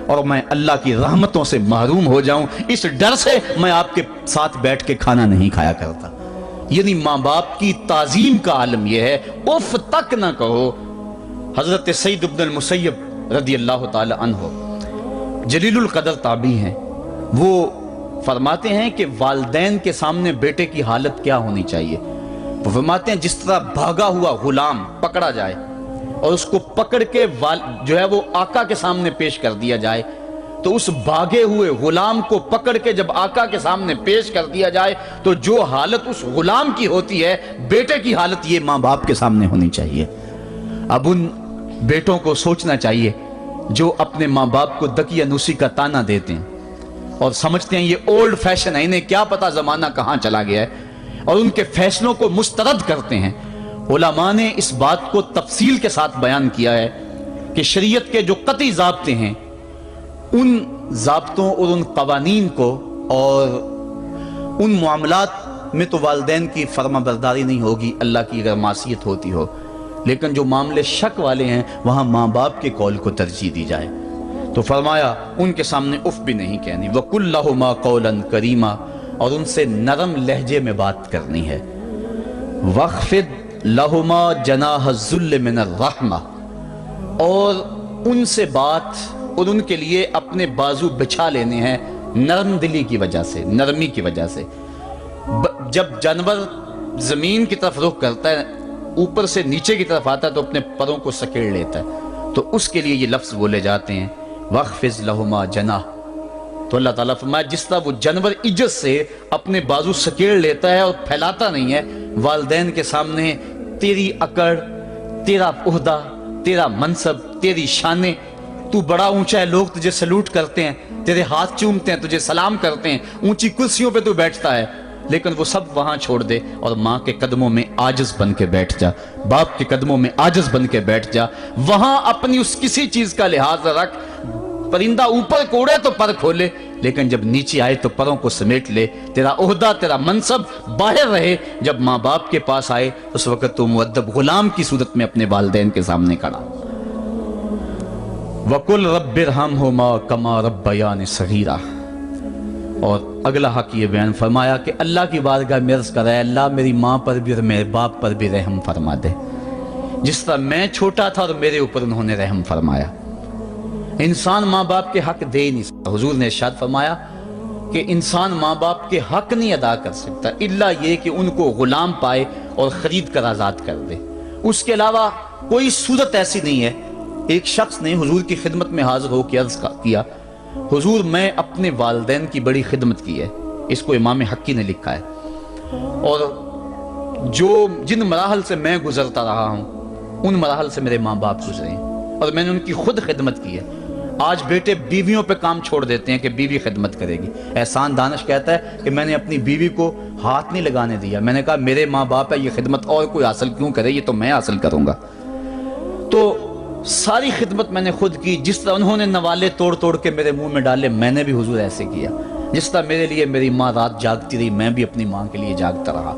اور میں اللہ کی رحمتوں سے محروم ہو جاؤں، اس ڈر سے میں آپ کے ساتھ بیٹھ کے کھانا نہیں کھایا کرتا۔ یعنی ماں باپ کی تعظیم کا عالم یہ ہے، اف تک نہ کہو۔ حضرت سعید بن المسیب رضی اللہ تعالی عنہ جلیل القدر تابعی ہیں، وہ فرماتے ہیں کہ والدین کے سامنے بیٹے کی حالت کیا ہونی چاہیے۔ وہ فرماتے ہیں جس طرح بھاگا ہوا غلام پکڑا جائے اور اس کو پکڑ کے جو ہے وہ آقا کے سامنے پیش کر دیا جائے، تو اس بھاگے ہوئے غلام کو پکڑ کے جب آقا کے سامنے پیش کر دیا جائے تو جو حالت اس غلام کی ہوتی ہے، بیٹے کی حالت یہ ماں باپ کے سامنے ہونی چاہیے۔ اب ان بیٹوں کو سوچنا چاہیے جو اپنے ماں باپ کو دقیانوسی کا تانا دیتے ہیں اور سمجھتے ہیں یہ اولڈ فیشن ہے، انہیں کیا پتا زمانہ کہاں چلا گیا ہے، اور ان کے فیصلوں کو مسترد کرتے ہیں۔ علماء نے اس بات کو تفصیل کے ساتھ بیان کیا ہے کہ شریعت کے جو قطعی ضابطے ہیں ان ضابطوں اور ان قوانین کو اور ان معاملات میں تو والدین کی فرما برداری نہیں ہوگی اللہ کی اگر معصیت ہوتی ہو، لیکن جو معاملے شک والے ہیں وہاں ماں باپ کے قول کو ترجیح دی جائے۔ تو فرمایا ان کے سامنے اف بھی نہیں کہنی، وَقُلْ لَهُمَا قَوْلًا كَرِيمًا، اور ان سے نرم لہجے میں بات کرنی ہے۔ وَخْفِضْ لہما جناح الذل من الرحمہ، اور ان سے بات اور ان کے لیے اپنے بازو بچھا لینے ہیں نرم دلی کی وجہ سے، نرمی کی وجہ سے۔ جب جانور زمین کی طرف رخ کرتا ہے، اوپر سے نیچے کی طرف آتا ہے تو اپنے پروں کو سکیڑ لیتا ہے، تو اس کے لیے یہ لفظ بولے جاتے ہیں وَخْفِضْ لَهُمَا جَنَاحَ۔ تو اللہ تعالیٰ فرمایا جس طرح وہ جانور عزت سے اپنے بازو سکیڑ لیتا ہے اور پھیلاتا نہیں ہے، والدین کے سامنے تیری اکڑ، تیرا عہدہ، تیرا منصب، تیری شانیں، تو بڑا اونچا ہے، لوگ تجھے سلوٹ کرتے ہیں، تیرے ہاتھ چومتے ہیں، تجھے سلام کرتے ہیں، اونچی کرسیوں پہ تو بیٹھتا ہے، لیکن وہ سب وہاں چھوڑ دے اور ماں کے قدموں میں عاجز بن کے بیٹھ جا، باپ کے قدموں میں عاجز بن کے بیٹھ جا، وہاں اپنی اس کسی چیز کا لحاظ رکھ، پرندہ اوپر کوڑے تو پر کھولے، لیکن جب نیچے آئے تو پروں کو سمیٹ لے، تیرا عہدہ، تیرا منصب باہر رہے، جب ماں باپ کے پاس آئے اس وقت تو مؤدب غلام کی صورت میں اپنے والدین کے سامنے کھڑا۔ وَقُلْ رَبِّ ارْحَمْهُمَا كَمَا رَبَّيَانِ صَغِيرًا، اور اگلا حق یہ بیان فرمایا کہ اللہ کی بارگاہ میں عرض کر رہا ہے اللہ میری ماں پر بھی اور میرے باپ پر بھی رحم فرما دے، جس طرح میں چھوٹا تھا اور میرے اوپر انہوں نے رحم فرمایا۔ انسان ماں باپ کے حق دے نہیں سکتا، حضور نے ارشاد فرمایا کہ انسان ماں باپ کے حق نہیں ادا کر سکتا الا یہ کہ ان کو غلام پائے اور خرید کر آزاد کر دے، اس کے علاوہ کوئی صورت ایسی نہیں ہے۔ ایک شخص نے حضور کی خدمت میں حاضر ہو کے عرض کیا حضور میں اپنے والدین کی بڑی خدمت کی ہے، اس کو امام حقی نے لکھا ہے، اور جن مراحل سے میں گزرتا رہا ہوں ان مراحل سے میرے ماں باپ گزرے ہیں اور میں نے ان کی خود خدمت کی ہے۔ آج بیٹے بیویوں پہ کام چھوڑ دیتے ہیں کہ بیوی خدمت کرے گی۔ احسان دانش کہتا ہے کہ میں نے اپنی بیوی کو ہاتھ نہیں لگانے دیا، میں نے کہا میرے ماں باپ ہے، یہ خدمت اور کوئی حاصل کیوں کرے، یہ تو میں حاصل کروں گا۔ تو ساری خدمت میں نے خود کی، جس طرح انہوں نے نوالے توڑ توڑ کے میرے منہ میں ڈالے میں نے بھی حضور ایسے کیا، جس طرح میرے لیے میری ماں رات جاگتی رہی میں بھی اپنی ماں کے لیے جاگتا رہا۔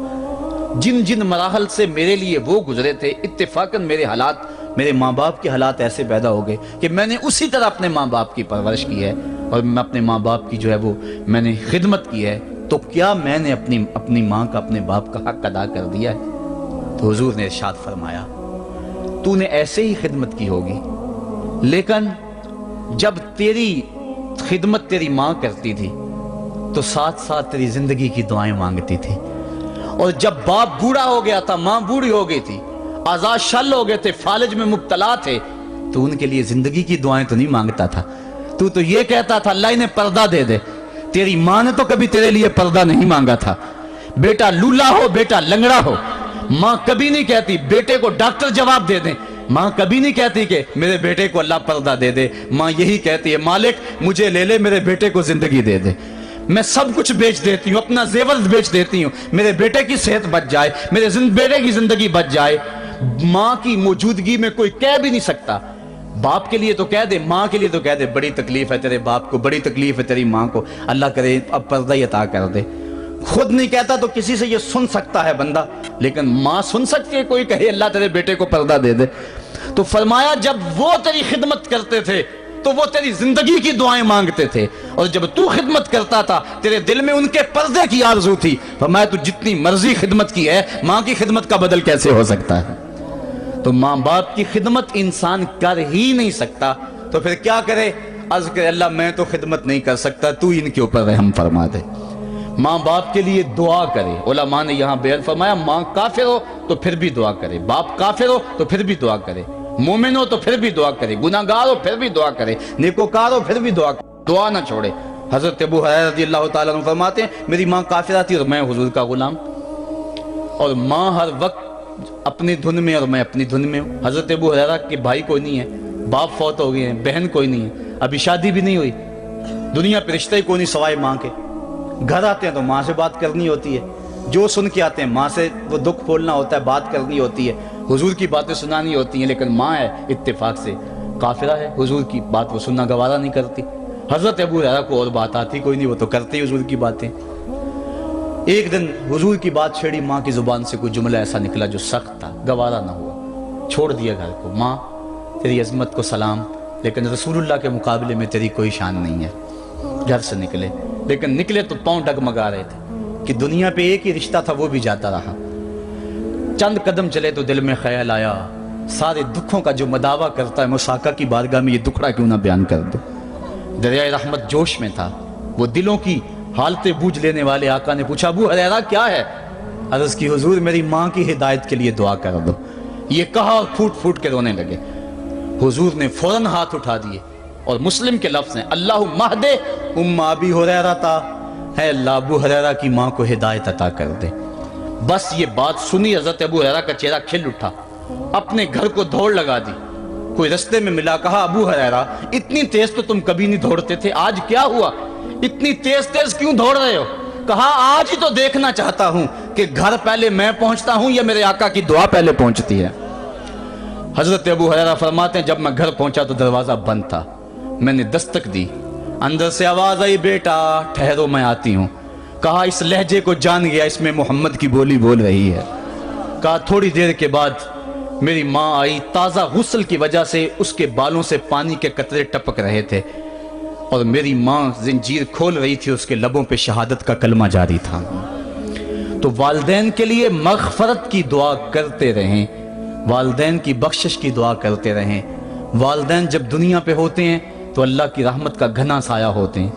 جن مراحل سے میرے لیے وہ گزرے تھے اتفاقاً میرے حالات، میرے ماں باپ کے حالات ایسے پیدا ہو گئے کہ میں نے اسی طرح اپنے ماں باپ کی پرورش کی ہے اور میں اپنے ماں باپ کی جو ہے وہ میں نے خدمت کی ہے، تو کیا میں نے اپنی ماں کا، اپنے باپ کا حق ادا کر دیا ہے؟ تو حضور نے ارشاد فرمایا تو نے ایسے ہی خدمت کی ہوگی، لیکن جب تیری خدمت تیری ماں کرتی تھی تو ساتھ ساتھ تیری زندگی کی دعائیں مانگتی تھی، اور جب باپ بوڑھا ہو گیا تھا، ماں بوڑھی ہو گئی تھی، آزاد شل ہو گئے تھے، فالج میں مبتلا تھے، تو ان کے لیے زندگی کی دعائیں تو نہیں مانگتا تھا، تو یہ کہتا تھا اللہ انہیں پردہ دے دے۔ تیری ماں نے تو کبھی تیرے لیے پردہ نہیں مانگا تھا، بیٹا لولا ہو، بیٹا لنگڑا ہو، ماں کبھی نہیں کہتی بیٹے کو ڈاکٹر جواب دے دیں، ماں کبھی نہیں کہتی کہ میرے بیٹے کو اللہ پردہ دے دے، ماں یہی کہتی ہے مالک مجھے لے لے، میرے بیٹے کو زندگی دے دے، میں سب کچھ بیچ دیتی ہوں، اپنا زیور بیچ دیتی ہوں، میرے بیٹے کی صحت بچ جائے، میرے بیٹے کی زندگی بچ جائے۔ ماں کی موجودگی میں کوئی کہہ بھی نہیں سکتا، باپ کے لیے تو کہہ دے، ماں کے لیے تو کہہ دے بڑی تکلیف ہے تیرے باپ کو، بڑی تکلیف ہے تیری ماں کو، اللہ کرے اب پردہ ہی عطا کر دے۔ خود نہیں کہتا تو کسی سے یہ سن سکتا ہے بندہ، لیکن ماں سن سکتی ہے کوئی کہے اللہ تیرے بیٹے کو پردہ دے دے؟ تو فرمایا جب وہ تیری خدمت کرتے تھے تو وہ تیری زندگی کی دعائیں مانگتے تھے، اور جب تو خدمت کرتا تھا تیرے دل میں ان کے پردے کی آرزو تھی۔ فرمایا تو جتنی مرضی خدمت کی ہے، ماں کی خدمت کا بدل کیسے ہو سکتا ہے؟ تو ماں باپ کی خدمت انسان کر ہی نہیں سکتا، تو پھر کیا کرے؟ عرض کرے اللہ میں تو خدمت نہیں کر سکتا، تو ان کے اوپر رحم فرما دے۔ ماں باپ کے لیے دعا کرے، علماء نے یہاں بیان فرمایا ماں کافر ہو تو پھر بھی دعا کرے، باپ کافر ہو تو پھر بھی دعا کرے، مومن ہو تو پھر بھی دعا کرے، گناہگار ہو پھر بھی دعا کرے، نیکوکار ہو پھر بھی دعا کرے، دعا نہ چھوڑے۔ حضرت ابو ہریرہ رضی اللہ تعالیٰ عنہ فرماتے ہیں میری ماں کافرہ تھی اور میں حضور کا غلام، اور ماں ہر وقت اپنی دھن میں اور میں اپنی دھن میں ہوں۔ حضرت ابو ہریرہ کے بھائی کوئی نہیں ہے، باپ فوت ہو گئے ہیں، بہن کوئی نہیں ہے، ابھی شادی بھی نہیں ہوئی، دنیا پہ رشتہ ہی کوئی نہیں سوائے ماں کے، گھر آتے ہیں تو ماں سے بات کرنی ہوتی ہے، جو سن کے آتے ہیں ماں سے وہ دکھ کھولنا ہوتا ہے، بات کرنی ہوتی ہے، حضور کی باتیں سنانی ہوتی ہیں، لیکن ماں ہے اتفاق سے کافرہ ہے، حضور کی بات وہ سننا گوارا نہیں کرتی۔ حضرت ابو ہریرہ کو اور بات آتی کوئی نہیں، وہ تو کرتے ہی حضور کی باتیں۔ ایک دن حضور کی بات چھیڑی، ماں کی زبان سے کوئی جملہ ایسا نکلا جو سخت تھا، گوارا نہ ہوا، چھوڑ دیا گھر کو۔ ماں تیری عظمت کو سلام، لیکن رسول اللہ کے مقابلے میں تیری کوئی شان نہیں ہے۔ گھر سے نکلے، لیکن نکلے تو پاؤں ڈگمگا رہے تھے کہ دنیا پہ ایک ہی رشتہ تھا وہ بھی جاتا رہا۔ چند قدم چلے تو دل میں خیال آیا سارے دکھوں کا جو مداوا کرتا ہے مجھ آقا کی بارگاہ میں یہ دکھڑا کیوں نہ بیان کر دو۔ دریائے رحمت جوش میں تھا، وہ دلوں کی حالتیں بوجھ لینے والے آقا نے پوچھا ابو ہریرہ کیا ہے؟ عرض کی حضور میری ماں کی ہدایت کے لیے دعا کر دو۔ یہ کہا اور پھوٹ پھوٹ کے رونے لگے۔ حضور نے فوراً ہاتھ اٹھا دیے اور مسلم کے لفظ ہیں اللہم اہد ام ابی ہریرہ، اے اللہ ابو ہریرہ کی ماں کو ہدایت عطا کر دے۔ بس یہ بات سنی حضرت ابو ہریرہ کا چہرہ کھل اٹھا، اپنے گھر کو دوڑ لگا دی۔ کوئی رستے میں ملا، کہا ابو ہریرہ اتنی تیز تو تم کبھی نہیں دوڑتے تھے، آج کیا ہوا؟ اتنی تیز تیز کیوں دوڑ رہے ہو؟ کہا آج ہی تو دیکھنا چاہتا ہوں کہ گھر پہلے میں پہنچتا ہوں یا میرے آقا کی دعا پہلے پہنچتی ہے۔ حضرت ابو ہریرہ فرماتے ہیں جب میں گھر پہنچا تو دروازہ بند تھا، میں نے دستک دی، اندر سے آواز آئی بیٹا ٹھہرو میں آتی ہوں۔ کہا اس لہجے کو جان گیا، اس میں محمد کی بولی بول رہی ہے۔ کہا تھوڑی دیر کے بعد میری ماں آئی، تازہ غسل کی وجہ سے اس کے بالوں سے پانی کے قطرے ٹپک رہے تھے اور میری ماں زنجیر کھول رہی تھی، اس کے لبوں پہ شہادت کا کلمہ جاری تھا۔ تو والدین کے لیے مغفرت کی دعا کرتے رہیں، والدین کی بخشش کی دعا کرتے رہیں۔ والدین جب دنیا پہ ہوتے ہیں تو اللہ کی رحمت کا گھنا سایہ ہوتے ہیں،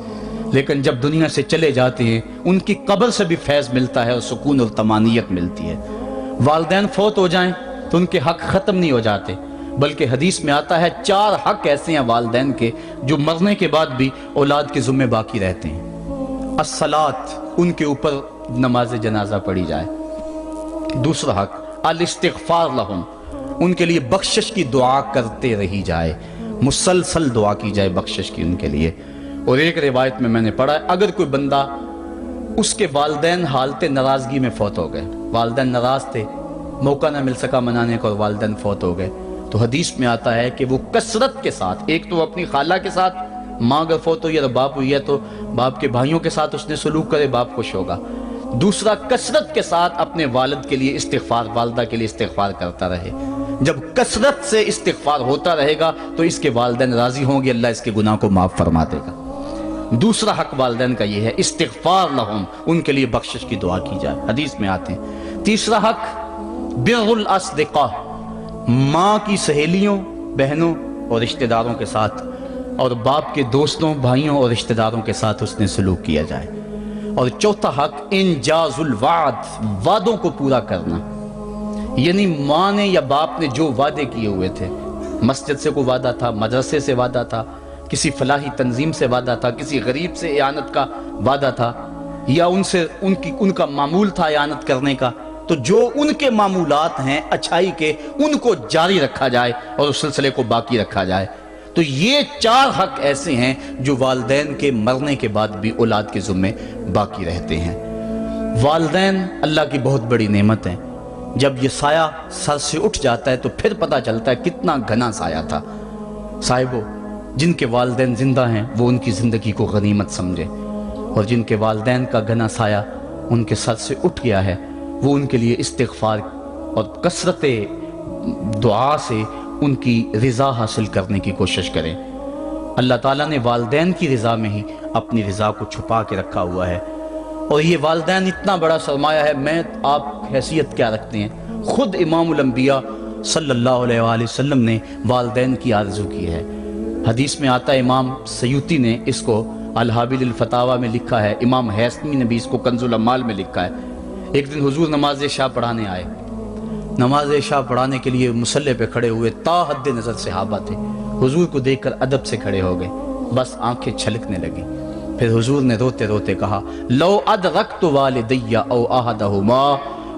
لیکن جب دنیا سے چلے جاتے ہیں ان کی قبر سے بھی فیض ملتا ہے اور سکون اور طمانینت ملتی ہے۔ والدین فوت ہو جائیں تو ان کے حق ختم نہیں ہو جاتے، بلکہ حدیث میں آتا ہے 4 حق ایسے ہیں والدین کے جو مرنے کے بعد بھی اولاد کے ذمہ باقی رہتے ہیں۔ الصلاۃ، ان کے اوپر نماز جنازہ پڑھی جائے۔ دوسرا حق الاستغفار لہم، ان کے لیے بخشش کی دعا کرتے رہی جائے، مسلسل دعا کی جائے بخشش کی ان کے لیے۔ اور ایک روایت میں نے پڑھا ہے اگر کوئی بندہ اس کے والدین حالت ناراضگی میں فوت ہو گئے، والدین ناراض تھے، موقع نہ مل سکا منانے کا اور والدین فوت ہو گئے، تو حدیث میں آتا ہے کہ وہ کثرت کے ساتھ، ایک تو وہ اپنی خالہ کے ساتھ، ماں اگر فوت ہوئی ہے تو باپ ہوئی ہے تو باپ کے بھائیوں کے ساتھ اس نے سلوک کرے، باپ خوش ہوگا۔ دوسرا کثرت کے ساتھ اپنے والد کے لیے استغفار، والدہ کے لیے استغفار کرتا رہے۔ جب کثرت سے استغفار ہوتا رہے گا تو اس کے والدین راضی ہوں گے، اللہ اس کے گناہ کو معاف فرما دے گا۔ دوسرا حق والدین کا یہ ہے استغفار لہم، ان کے لیے بخشش کی دعا کی جائے، حدیث میں آتے ہیں۔ تیسرا حق بر الاصدقاء، ماں کی سہیلیوں، بہنوں اور رشتہ داروں کے ساتھ، اور باپ کے دوستوں، بھائیوں اور رشتہ داروں کے ساتھ اس نے سلوک کیا جائے۔ اور چوتھا حق انجاز الوعد، وعدوں کو پورا کرنا، یعنی ماں نے یا باپ نے جو وعدے کیے ہوئے تھے، مسجد سے کوئی وعدہ تھا، مدرسے سے وعدہ تھا، کسی فلاحی تنظیم سے وعدہ تھا، کسی غریب سے اعانت کا وعدہ تھا، یا ان کا معمول تھا اعانت کرنے کا، تو جو ان کے معمولات ہیں اچھائی کے ان کو جاری رکھا جائے اور اس سلسلے کو باقی رکھا جائے۔ تو یہ 4 حق ایسے ہیں جو والدین کے مرنے کے بعد بھی اولاد کے ذمے باقی رہتے ہیں۔ والدین اللہ کی بہت بڑی نعمت ہیں، جب یہ سایہ سر سے اٹھ جاتا ہے تو پھر پتہ چلتا ہے کتنا گھنا سایہ تھا۔ صاحبو، جن کے والدین زندہ ہیں وہ ان کی زندگی کو غنیمت سمجھے، اور جن کے والدین کا گھنا سایہ ان کے سر سے اٹھ گیا ہے وہ ان کے لیے استغفار اور کثرت دعا سے ان کی رضا حاصل کرنے کی کوشش کریں۔ اللہ تعالیٰ نے والدین کی رضا میں ہی اپنی رضا کو چھپا کے رکھا ہوا ہے، اور یہ والدین اتنا بڑا سرمایہ ہے۔ میں آپ حیثیت کیا رکھتے ہیں؟ خود امام الانبیاء صلی اللہ علیہ وآلہ وسلم نے والدین کی آرزو کی ہے۔ حدیث میں آتا ہے، امام سیوطی نے اس کو الحابل الفتاوی میں لکھا ہے، امام حیثمی نے بھی اس کو کنز الاموال میں لکھا ہے۔ ایک دن حضور نماز عشاء پڑھانے آئے، نماز عشاء پڑھانے کے لیے مصلی پہ کھڑے ہوئے، تا حد نظر صحابہ تھے، حضور کو دیکھ کر ادب سے کھڑے ہو گئے، بس آنکھیں چھلکنے لگیں۔ پھر حضور نے روتے روتے کہا، لو ادرکت والدی او احدہما،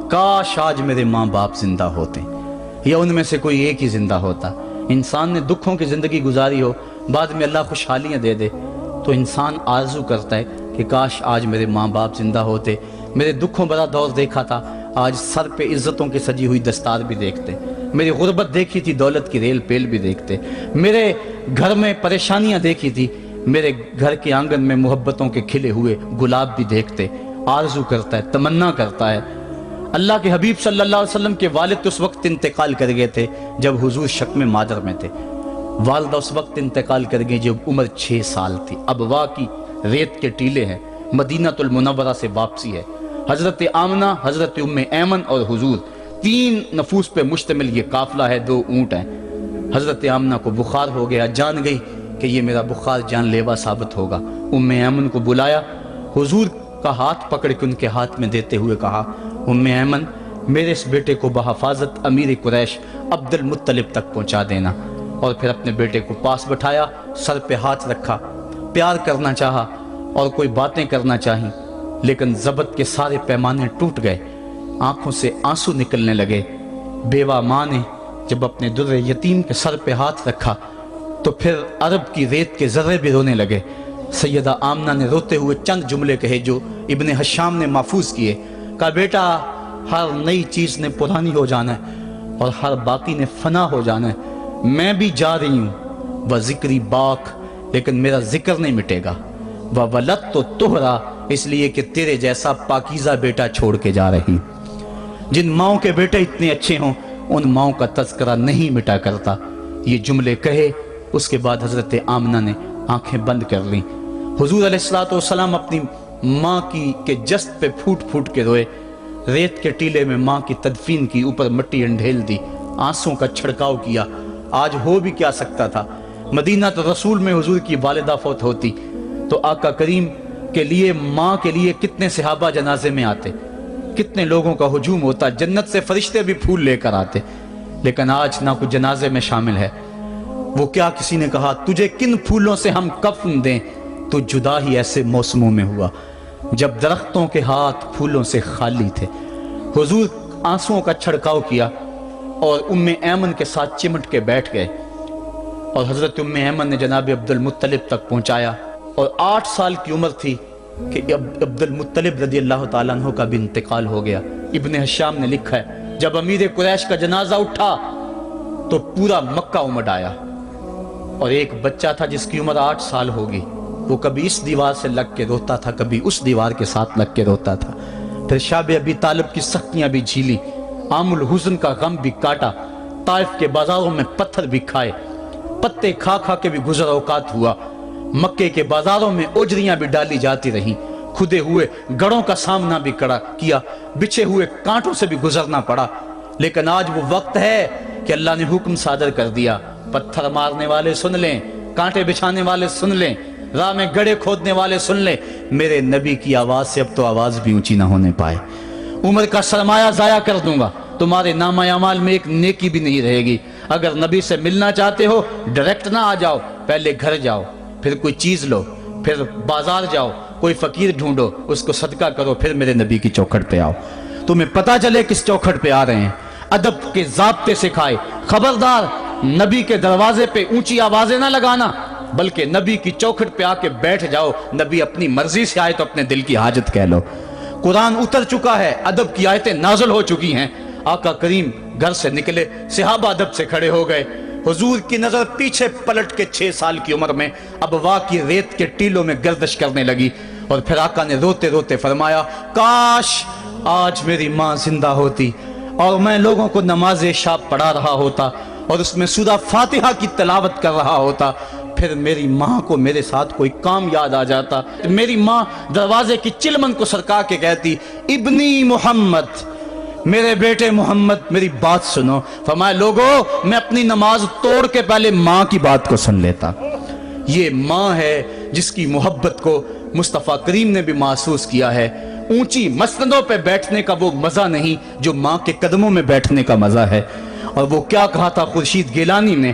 کاش آج میرے ماں باپ زندہ ہوتے یا ان میں سے کوئی ایک ہی زندہ ہوتا۔ انسان نے دکھوں کی زندگی گزاری ہو، بعد میں اللہ خوشحالیاں دے دے تو انسان آرزو کرتا ہے کہ کاش آج میرے ماں باپ زندہ ہوتے، میرے دکھوں بڑا دور دیکھا تھا، آج سر پہ عزتوں کی سجی ہوئی دستار بھی دیکھتے، میری غربت دیکھی تھی، دولت کی ریل پیل بھی دیکھتے، میرے گھر میں پریشانیاں دیکھی تھی، میرے گھر کے آنگن میں محبتوں کے کھلے ہوئے گلاب بھی دیکھتے۔ آرزو کرتا ہے، تمنا کرتا ہے۔ اللہ کے حبیب صلی اللہ علیہ وسلم کے والد اس وقت انتقال کر گئے تھے جب حضور شکم مادر میں تھے، والدہ اس وقت انتقال کر گئی جب عمر 6 سال تھی۔ ابوا کی ریت کے ٹیلے ہیں، مدینہ المنورہ سے واپسی ہے، حضرت آمنہ، حضرت ام ایمن اور حضور 3 نفوس پہ مشتمل یہ قافلہ ہے، 2 اونٹ ہیں۔ حضرت آمنہ کو بخار ہو گیا، جان گئی کہ یہ میرا بخار جان لیوا ثابت ہوگا۔ ام ایمن کو بلایا، حضور کا ہاتھ پکڑ کے ان کے ہاتھ میں دیتے ہوئے کہا، ام ایمن میرے اس بیٹے کو بحفاظت امیر قریش عبد المطلب تک پہنچا دینا۔ اور پھر اپنے بیٹے کو پاس بٹھایا، سر پہ ہاتھ رکھا، پیار کرنا چاہا اور کوئی باتیں کرنا چاہیں، لیکن ضبط کے سارے پیمانے ٹوٹ گئے، آنکھوں سے آنسو نکلنے لگے۔ بیوہ ماں نے جب اپنے در یتیم کے سر پہ ہاتھ رکھا تو پھر عرب کی ریت کے ذرے بھی رونے لگے۔ سیدہ آمنہ نے روتے ہوئے چند جملے کہے جو ابن حشام نے محفوظ کیے، کہا بیٹا ہر نئی چیز نے پرانی ہو جانا ہے اور ہر باقی نے فنا ہو جانا ہے، میں بھی جا رہی ہوں، وہ ذکری باک لیکن میرا ذکر نہیں مٹے گا، وہ ولد تو تہرا اس لیے کہ تیرے جیسا پاکیزہ بیٹا چھوڑ کے جا رہی۔ جن ماؤں کے بیٹے اتنے اچھے ہوں ان ماؤں کا تذکرہ نہیں مٹا کرتا۔ یہ جملے کہے اس کے بعد حضرت آمنہ نے آنکھیں بند کر لیں۔ حضور علیہ السلام اپنی ماں کی کے جسد پہ پھوٹ پھوٹ کے روئے، ریت کے ٹیلے میں ماں کی تدفین کی، اوپر مٹی انڈھیل دی، آنسوں کا چھڑکاؤ کیا۔ آج ہو بھی کیا سکتا تھا، مدینہ تو رسول میں حضور کی والدہ فوت ہوتی تو آقا کریم کے لیے، ماں کے لیے کتنے صحابہ جنازے میں آتے، کتنے لوگوں کا ہجوم ہوتا، جنت سے فرشتے بھی پھول لے کر آتے، لیکن آج نہ کوئی جنازے میں شامل ہے۔ وہ کیا کسی نے کہا تجھے کن پھولوں سے ہم کفن دیں، تو جدا ہی ایسے موسموں میں ہوا جب درختوں کے ہاتھ پھولوں سے خالی تھے۔ حضور آنسوؤں کا چھڑکاؤ کیا اور ام ایمن کے ساتھ چمٹ کے بیٹھ گئے، اور حضرت ام ایمن نے جناب عبد المطلب تک پہنچایا، اور 8 سال کی عمر تھی کہ عبد المطلب رضی اللہ تعالیٰ عنہ کا بھی انتقال ہو گیا۔ ابن حشام نے لکھا ہے جب امیر قریش کا جنازہ اٹھا تو پورا مکہ امڈ آیا، اور ایک بچہ تھا جس کی عمر 8 سال ہوگی، وہ کبھی اس دیوار سے لگ کے روتا تھا، کبھی اس دیوار کے ساتھ لگ کے روتا تھا۔ پھر شاب ابی طالب کی سختیاں بھی جھیلی، عام الحزن کا غم بھی کاٹا، طائف کے بازاروں میں پتھر بھی کھائے، پتے کھا کھا کے بھی گزر اوقات ہوا، مکے کے بازاروں میں اجریاں بھی ڈالی جاتی رہیں، کھدے ہوئے گڑوں کا سامنا بھی کیا، بچھے ہوئے کانٹوں سے بھی گزرنا پڑا۔ لیکن آج وہ وقت ہے کہ اللہ نے حکم صادر کر دیا، پتھر مارنے والے سن لیں، کانٹے بچھانے والے سن لیں، راہ میں گڑے کھودنے والے سن لیں، میرے نبی کی آواز سے اب تو آواز بھی اونچی نہ ہونے پائے۔ عمر کا سرمایہ ضائع کر دوں گا، تمہارے نامہ اعمال میں ایک نیکی بھی نہیں رہے گی۔ اگر نبی سے ملنا چاہتے ہو ڈائریکٹ نہ آ جاؤ، پہلے گھر جاؤ، پھر کوئی چیز لو، پھر بازار جاؤ، کوئی فقیر ڈھونڈو، اس کو صدقہ کرو، پھر میرے نبی کی چوکھٹ پہ آؤ، تمہیں پتہ چلے کس چوکھٹ پہ آ رہے ہیں۔ ادب کے ضابطے سکھائے، خبردار نبی کے دروازے پہ اونچی آوازیں نہ لگانا، بلکہ نبی کی چوکھٹ پہ آ کے بیٹھ جاؤ، نبی اپنی مرضی سے آئے تو اپنے دل کی حاجت کہہ لو۔ قرآن اتر چکا ہے، ادب کی آیتیں نازل ہو چکی ہیں، آقا کریم گھر سے نکلے، صحابہ ادب سے کھڑے ہو گئے، حضور کی نظر پیچھے پلٹ کے 6 سال کی عمر میں ابوا کی ریت کے ٹیلوں میں گردش کرنے لگی، اور پھر آقا نے روتے روتے فرمایا کاش آج میری ماں زندہ ہوتی اور میں لوگوں کو نماز عشاء پڑھا رہا ہوتا اور اس میں سورہ فاتحہ کی تلاوت کر رہا ہوتا، پھر میری ماں کو میرے ساتھ کوئی کام یاد آ جاتا، میری ماں دروازے کی چلمن کو سرکا کے کہتی ابنی محمد، میرے بیٹے محمد میری بات سنو۔ فرمایا لوگو میں اپنی نماز توڑ کے پہلے ماں کی بات کو سن لیتا۔ یہ ماں ہے جس کی محبت کو مصطفیٰ کریم نے بھی محسوس کیا ہے۔ اونچی مسندوں پہ بیٹھنے کا وہ مزہ نہیں جو ماں کے قدموں میں بیٹھنے کا مزہ ہے۔ اور وہ کیا کہا تھا خورشید گیلانی نے،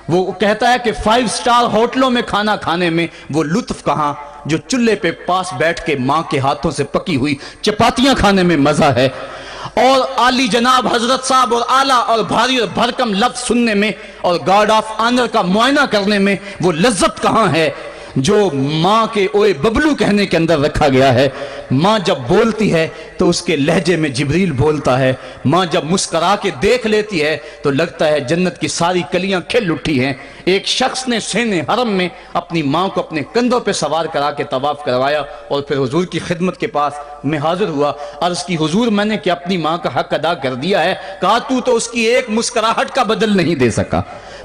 وہ کہتا ہے کہ 5 سٹار ہوٹلوں میں کھانا کھانے میں وہ لطف کہاں جو چولہے پہ پاس بیٹھ کے ماں کے ہاتھوں سے پکی ہوئی چپاتیاں کھانے میں مزہ ہے، اور عالی جناب حضرت صاحب اور اعلیٰ اور بھاری اور بھرکم لفظ سننے میں اور گارڈ آف آنر کا معائنہ کرنے میں وہ لذت کہاں ہے جو ماں کے اوئے ببلو کہنے کے اندر رکھا گیا ہے۔ ماں جب بولتی ہے تو اس کے لہجے میں جبریل بولتا ہے، ماں جب مسکرا کے دیکھ لیتی ہے تو لگتا ہے جنت کی ساری کلیاں کھل اٹھی ہیں۔ ایک شخص نے سین حرم میں اپنی ماں کو اپنے کندھوں پہ سوار کرا کے طواف کروایا اور پھر حضور کی خدمت کے پاس میں حاضر ہوا، عرض کی حضور میں نے کہ اپنی ماں کا حق ادا کر دیا ہے، کہا تو اس کی ایک مسکراہٹ کا بدل نہیں دے سکا،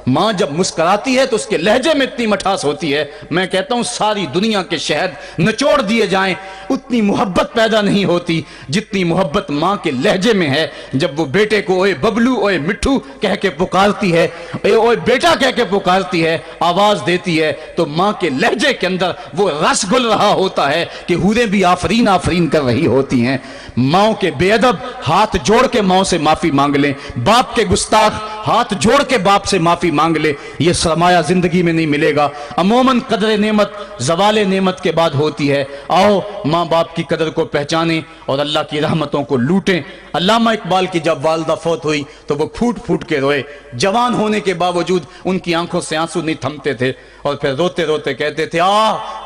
ماں جب مسکراتی ہے تو اس کے لہجے میں اتنی مٹھاس ہوتی ہے، میں کہتا ہوں ساری دنیا کے شہد نچوڑ دیے جائیں اتنی محبت پیدا نہیں ہوتی جتنی محبت ماں کے لہجے میں ہے۔ جب وہ بیٹے کو اوئے ببلو اوئے مٹھو کہہ کے پکارتی ہے، اوئے بیٹا کہہ کے پکارتی ہے، آواز دیتی ہے، تو ماں کے لہجے کے اندر وہ رس گل رہا ہوتا ہے کہ حوریں بھی آفرین آفرین کر رہی ہوتی ہیں۔ ماں کے بے ادب ہاتھ جوڑ کے ماں سے معافی مانگ لیں، باپ کے گستاخ ہاتھ جوڑ کے باپ سے معافی مانگ لے، یہ سرمایہ زندگی میں نہیں ملے گا۔ عموماً قدر نعمت زوال نعمت کے بعد ہوتی ہے۔ آؤ ماں باپ کی قدر کو پہچانیں اور اللہ کی رحمتوں کو لوٹیں۔ علامہ اقبال کی جب والدہ فوت ہوئی تو وہ پھوٹ پھوٹ کے روئے، جوان ہونے کے باوجود ان کی آنکھوں سے آنسو نہیں تھمتے تھے، اور پھر روتے روتے کہتے تھے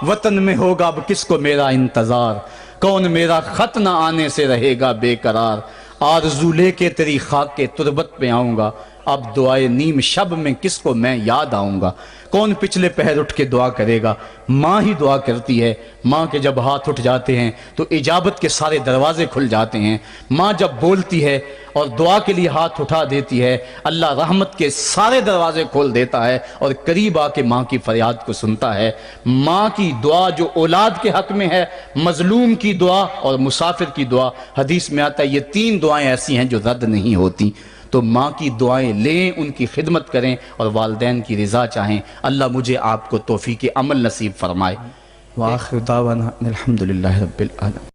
وطن میں ہوگا اب کس کو میرا انتظار، کون میرا خط نہ آنے سے رہے گا بے قرار، آرزو لے کے تیری خاک کے تربت پہ آؤں گا، اب دعائے نیم شب میں کس کو میں یاد آؤں گا، کون پچھلے پہر اٹھ کے دعا کرے گا، ماں ہی دعا کرتی ہے۔ ماں کے جب ہاتھ اٹھ جاتے ہیں تو اجابت کے سارے دروازے کھل جاتے ہیں۔ ماں جب بولتی ہے اور دعا کے لیے ہاتھ اٹھا دیتی ہے، اللہ رحمت کے سارے دروازے کھول دیتا ہے اور قریب آ کے ماں کی فریاد کو سنتا ہے۔ ماں کی دعا جو اولاد کے حق میں ہے، مظلوم کی دعا اور مسافر کی دعا، حدیث میں آتا ہے یہ تین دعائیں ایسی ہیں جو رد نہیں ہوتی۔ تو ماں کی دعائیں لیں، ان کی خدمت کریں اور والدین کی رضا چاہیں۔ اللہ مجھے آپ کو توفیق عمل نصیب فرمائے۔ وآخر دعوانا الحمدللہ رب العالمین۔